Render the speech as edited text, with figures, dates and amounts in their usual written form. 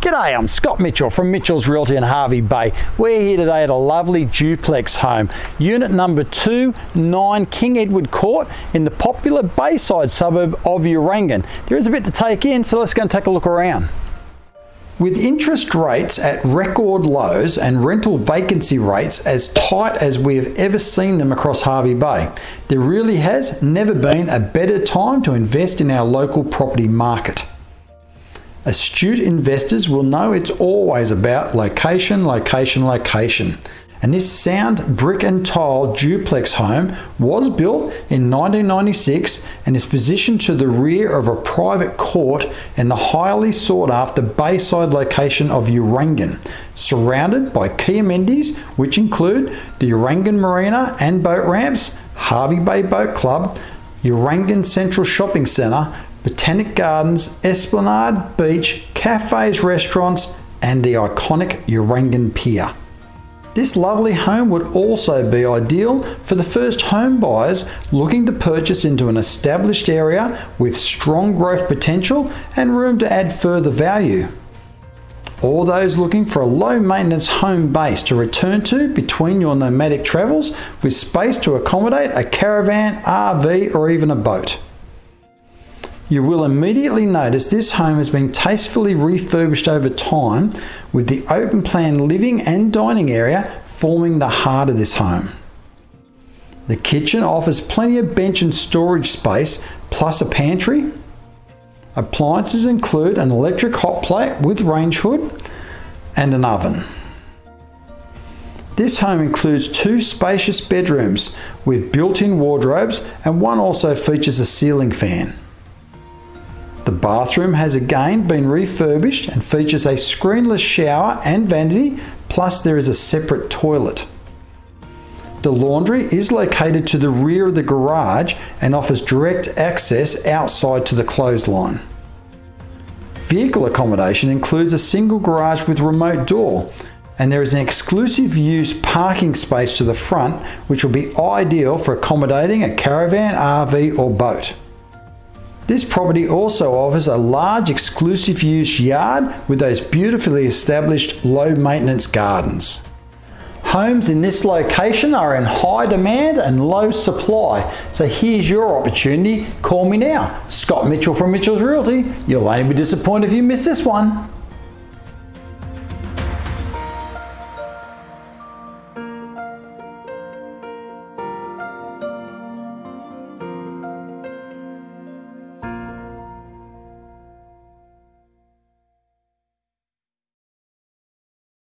G'day, I'm Scott Mitchell from Mitchell's Realty in Hervey Bay. We're here today at a lovely duplex home, unit number 2, 9 King Edward Court in the popular Bayside suburb of Urangan. There is a bit to take in, so let's go and take a look around. With interest rates at record lows and rental vacancy rates as tight as we have ever seen them across Hervey Bay, there really has never been a better time to invest in our local property market. Astute investors will know it's always about location, location, location. And this sound brick and tile duplex home was built in 1996 and is positioned to the rear of a private court in the highly sought after Bayside location of Urangan, surrounded by key amenities which include the Urangan Marina and boat ramps, Hervey Bay Boat Club, Urangan Central Shopping Centre, Botanic Gardens, Esplanade, beach, cafes, restaurants, and the iconic Urangan Pier. This lovely home would also be ideal for the first home buyers looking to purchase into an established area with strong growth potential and room to add further value. Or those looking for a low maintenance home base to return to between your nomadic travels with space to accommodate a caravan, RV, or even a boat. You will immediately notice this home has been tastefully refurbished over time, with the open plan living and dining area forming the heart of this home. The kitchen offers plenty of bench and storage space, plus a pantry. Appliances include an electric hot plate with range hood and an oven. This home includes 2 spacious bedrooms with built-in wardrobes, and one also features a ceiling fan. The bathroom has again been refurbished and features a screenless shower and vanity, plus there is a separate toilet. The laundry is located to the rear of the garage and offers direct access outside to the clothesline. Vehicle accommodation includes a single garage with remote door, and there is an exclusive use parking space to the front which will be ideal for accommodating a caravan, RV or boat. This property also offers a large exclusive use yard with those beautifully established low maintenance gardens. Homes in this location are in high demand and low supply, so here's your opportunity. Call me now, Scott Mitchell from Mitchell's Realty. You'll only be disappointed if you miss this one.